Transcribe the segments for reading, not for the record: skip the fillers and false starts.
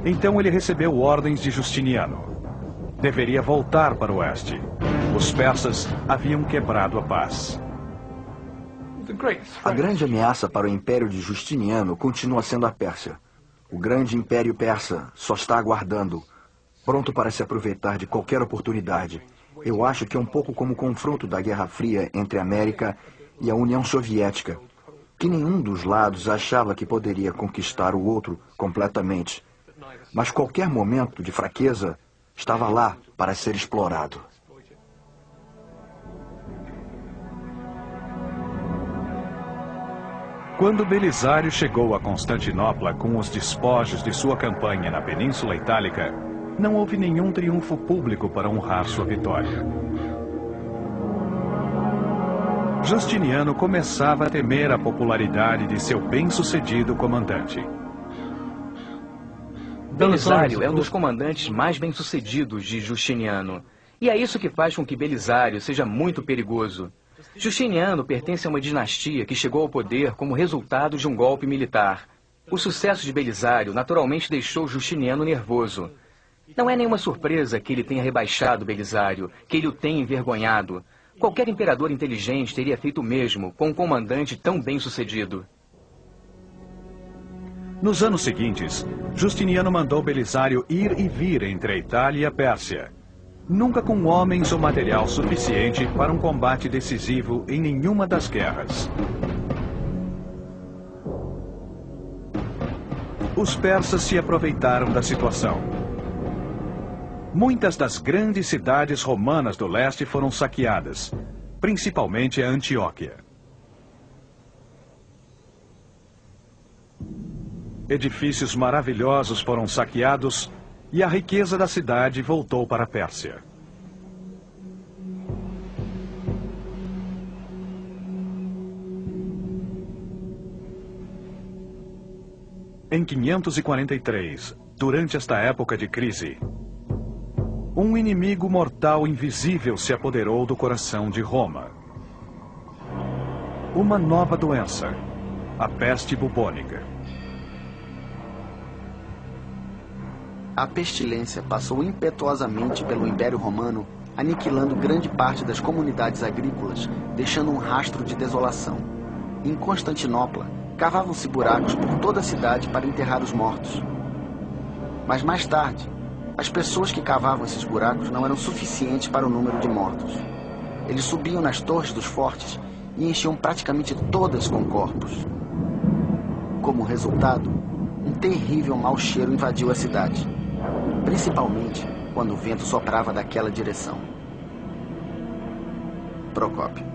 Então ele recebeu ordens de Justiniano. Deveria voltar para o oeste. Os persas haviam quebrado a paz. A grande ameaça para o Império de Justiniano continua sendo a Pérsia. O grande Império Persa só está aguardando, pronto para se aproveitar de qualquer oportunidade. Eu acho que é um pouco como o confronto da Guerra Fria entre a América e a União Soviética, que nenhum dos lados achava que poderia conquistar o outro completamente. Mas qualquer momento de fraqueza estava lá para ser explorado. Quando Belisário chegou a Constantinopla com os despojos de sua campanha na Península Itálica, não houve nenhum triunfo público para honrar sua vitória. Justiniano começava a temer a popularidade de seu bem-sucedido comandante. Belisário é um dos comandantes mais bem-sucedidos de Justiniano. E é isso que faz com que Belisário seja muito perigoso. Justiniano pertence a uma dinastia que chegou ao poder como resultado de um golpe militar. O sucesso de Belisário naturalmente deixou Justiniano nervoso. Não é nenhuma surpresa que ele tenha rebaixado Belisário, que ele o tenha envergonhado. Qualquer imperador inteligente teria feito o mesmo com um comandante tão bem-sucedido. Nos anos seguintes, Justiniano mandou Belisário ir e vir entre a Itália e a Pérsia, nunca com homens ou material suficiente para um combate decisivo em nenhuma das guerras. Os persas se aproveitaram da situação. Muitas das grandes cidades romanas do leste foram saqueadas, principalmente a Antioquia. Edifícios maravilhosos foram saqueados e a riqueza da cidade voltou para a Pérsia. Em 543, durante esta época de crise, um inimigo mortal invisível se apoderou do coração de Roma. Uma nova doença, a peste bubônica. A pestilência passou impetuosamente pelo Império Romano, aniquilando grande parte das comunidades agrícolas, deixando um rastro de desolação. Em Constantinopla, cavavam-se buracos por toda a cidade para enterrar os mortos. Mas mais tarde, as pessoas que cavavam esses buracos não eram suficientes para o número de mortos. Eles subiam nas torres dos fortes e enchiam praticamente todas com corpos. Como resultado, um terrível mau cheiro invadiu a cidade, principalmente quando o vento soprava daquela direção. Procópio.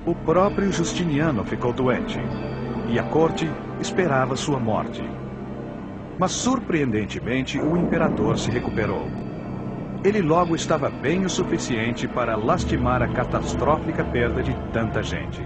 O próprio Justiniano ficou doente e a corte esperava sua morte. Mas, surpreendentemente, o imperador se recuperou. Ele logo estava bem o suficiente para lastimar a catastrófica perda de tanta gente.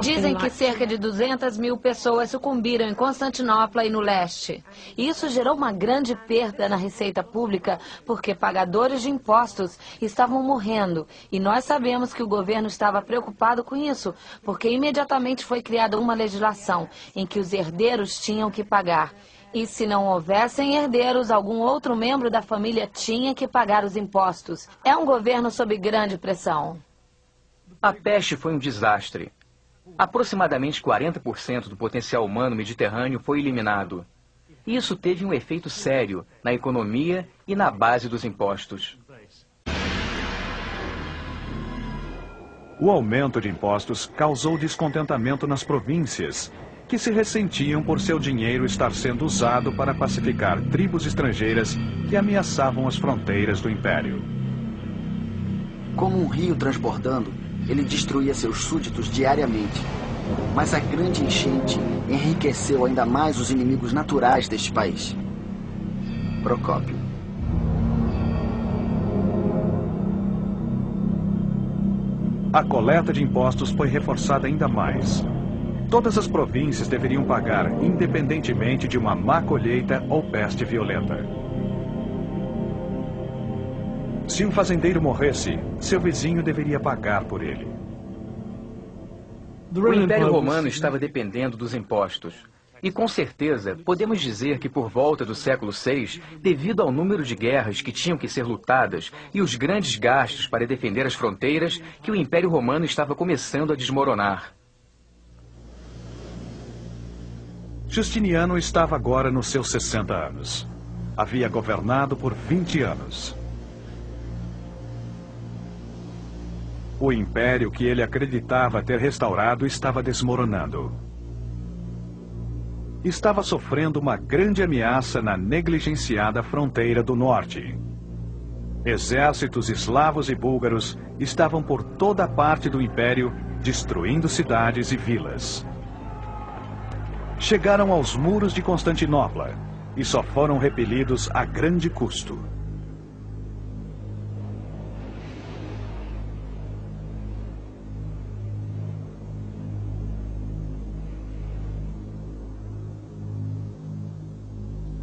Dizem que cerca de 200 mil pessoas sucumbiram em Constantinopla e no leste. Isso gerou uma grande perda na receita pública, porque pagadores de impostos estavam morrendo. E nós sabemos que o governo estava preocupado com isso, porque imediatamente foi criada uma legislação em que os herdeiros tinham que pagar. E se não houvessem herdeiros, algum outro membro da família tinha que pagar os impostos. É um governo sob grande pressão. A peste foi um desastre. Aproximadamente 40% do potencial humano mediterrâneo foi eliminado. Isso teve um efeito sério na economia e na base dos impostos. O aumento de impostos causou descontentamento nas províncias, que se ressentiam por seu dinheiro estar sendo usado para pacificar tribos estrangeiras que ameaçavam as fronteiras do império. Como um rio transbordando, ele destruía seus súditos diariamente. Mas a grande enchente enriqueceu ainda mais os inimigos naturais deste país. Procópio. A coleta de impostos foi reforçada ainda mais. Todas as províncias deveriam pagar, independentemente de uma má colheita ou peste violenta. Se um fazendeiro morresse, seu vizinho deveria pagar por ele. O Império Romano estava dependendo dos impostos. E com certeza, podemos dizer que por volta do século VI, devido ao número de guerras que tinham que ser lutadas e os grandes gastos para defender as fronteiras, que o Império Romano estava começando a desmoronar. Justiniano estava agora nos seus 60 anos. Havia governado por 20 anos. O império que ele acreditava ter restaurado estava desmoronando. Estava sofrendo uma grande ameaça na negligenciada fronteira do norte. Exércitos eslavos e búlgaros estavam por toda parte do império, destruindo cidades e vilas. Chegaram aos muros de Constantinopla e só foram repelidos a grande custo.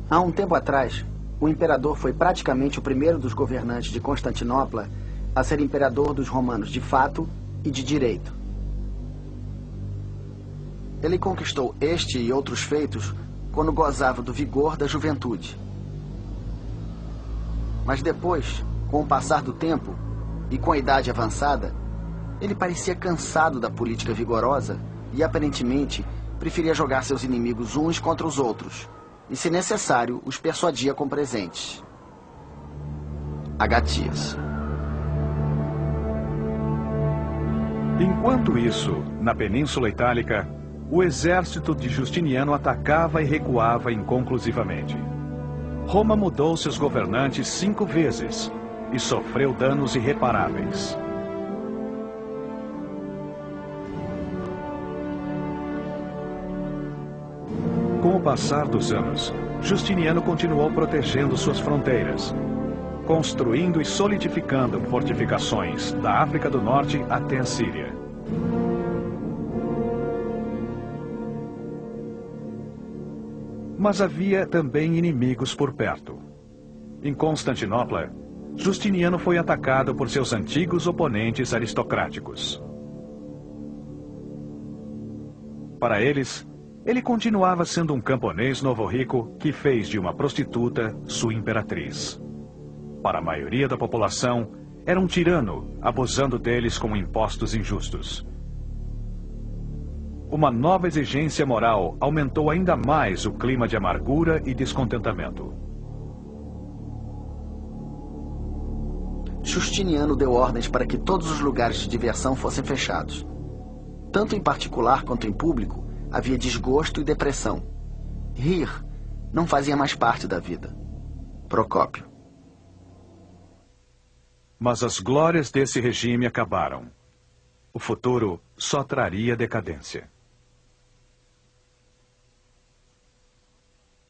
Há um tempo atrás, o imperador foi praticamente o primeiro dos governantes de Constantinopla a ser imperador dos romanos de fato e de direito. Ele conquistou este e outros feitos quando gozava do vigor da juventude. Mas depois, com o passar do tempo e com a idade avançada, ele parecia cansado da política vigorosa e, aparentemente, preferia jogar seus inimigos uns contra os outros. E, se necessário, os persuadia com presentes. Agatias. Enquanto isso, na Península Itálica, o exército de Justiniano atacava e recuava inconclusivamente. Roma mudou seus governantes 5 vezes e sofreu danos irreparáveis. Com o passar dos anos, Justiniano continuou protegendo suas fronteiras, construindo e solidificando fortificações da África do Norte até a Síria. Mas havia também inimigos por perto. Em Constantinopla, Justiniano foi atacado por seus antigos oponentes aristocráticos. Para eles, ele continuava sendo um camponês novo-rico que fez de uma prostituta sua imperatriz. Para a maioria da população, era um tirano, abusando deles com impostos injustos. Uma nova exigência moral aumentou ainda mais o clima de amargura e descontentamento. Justiniano deu ordens para que todos os lugares de diversão fossem fechados. Tanto em particular quanto em público, havia desgosto e depressão. Rir não fazia mais parte da vida. Procópio. Mas as glórias desse regime acabaram. O futuro só traria decadência.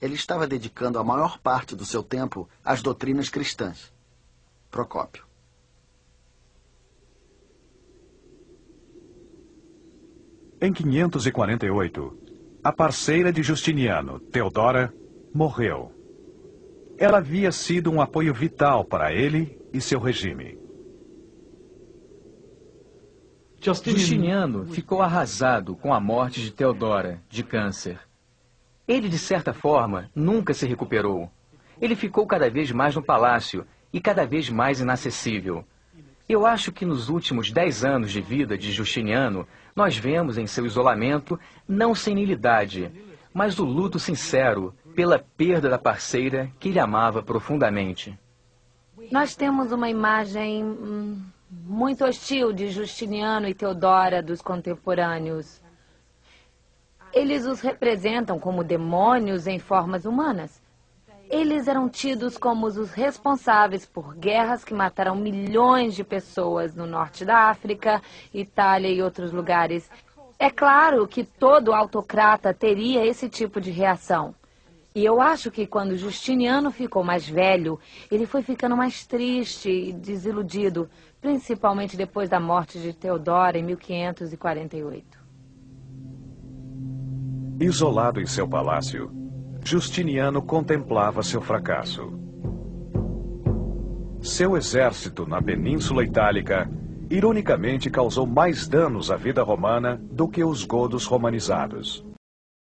Ele estava dedicando a maior parte do seu tempo às doutrinas cristãs. Procópio. Em 548, a parceira de Justiniano, Teodora, morreu. Ela havia sido um apoio vital para ele e seu regime. Justiniano ficou arrasado com a morte de Teodora, de câncer. Ele, de certa forma, nunca se recuperou. Ele ficou cada vez mais no palácio e cada vez mais inacessível. Eu acho que nos últimos 10 anos de vida de Justiniano, nós vemos em seu isolamento não senilidade, mas o luto sincero pela perda da parceira que ele amava profundamente. Nós temos uma imagem muito hostil de Justiniano e Teodora dos contemporâneos. Eles os representam como demônios em formas humanas. Eles eram tidos como os responsáveis por guerras que mataram milhões de pessoas no norte da África, Itália e outros lugares. É claro que todo autocrata teria esse tipo de reação. E eu acho que quando Justiniano ficou mais velho, ele foi ficando mais triste e desiludido, principalmente depois da morte de Teodora em 1548. Isolado em seu palácio, Justiniano contemplava seu fracasso. Seu exército na Península Itálica ironicamente causou mais danos à vida romana do que os godos romanizados.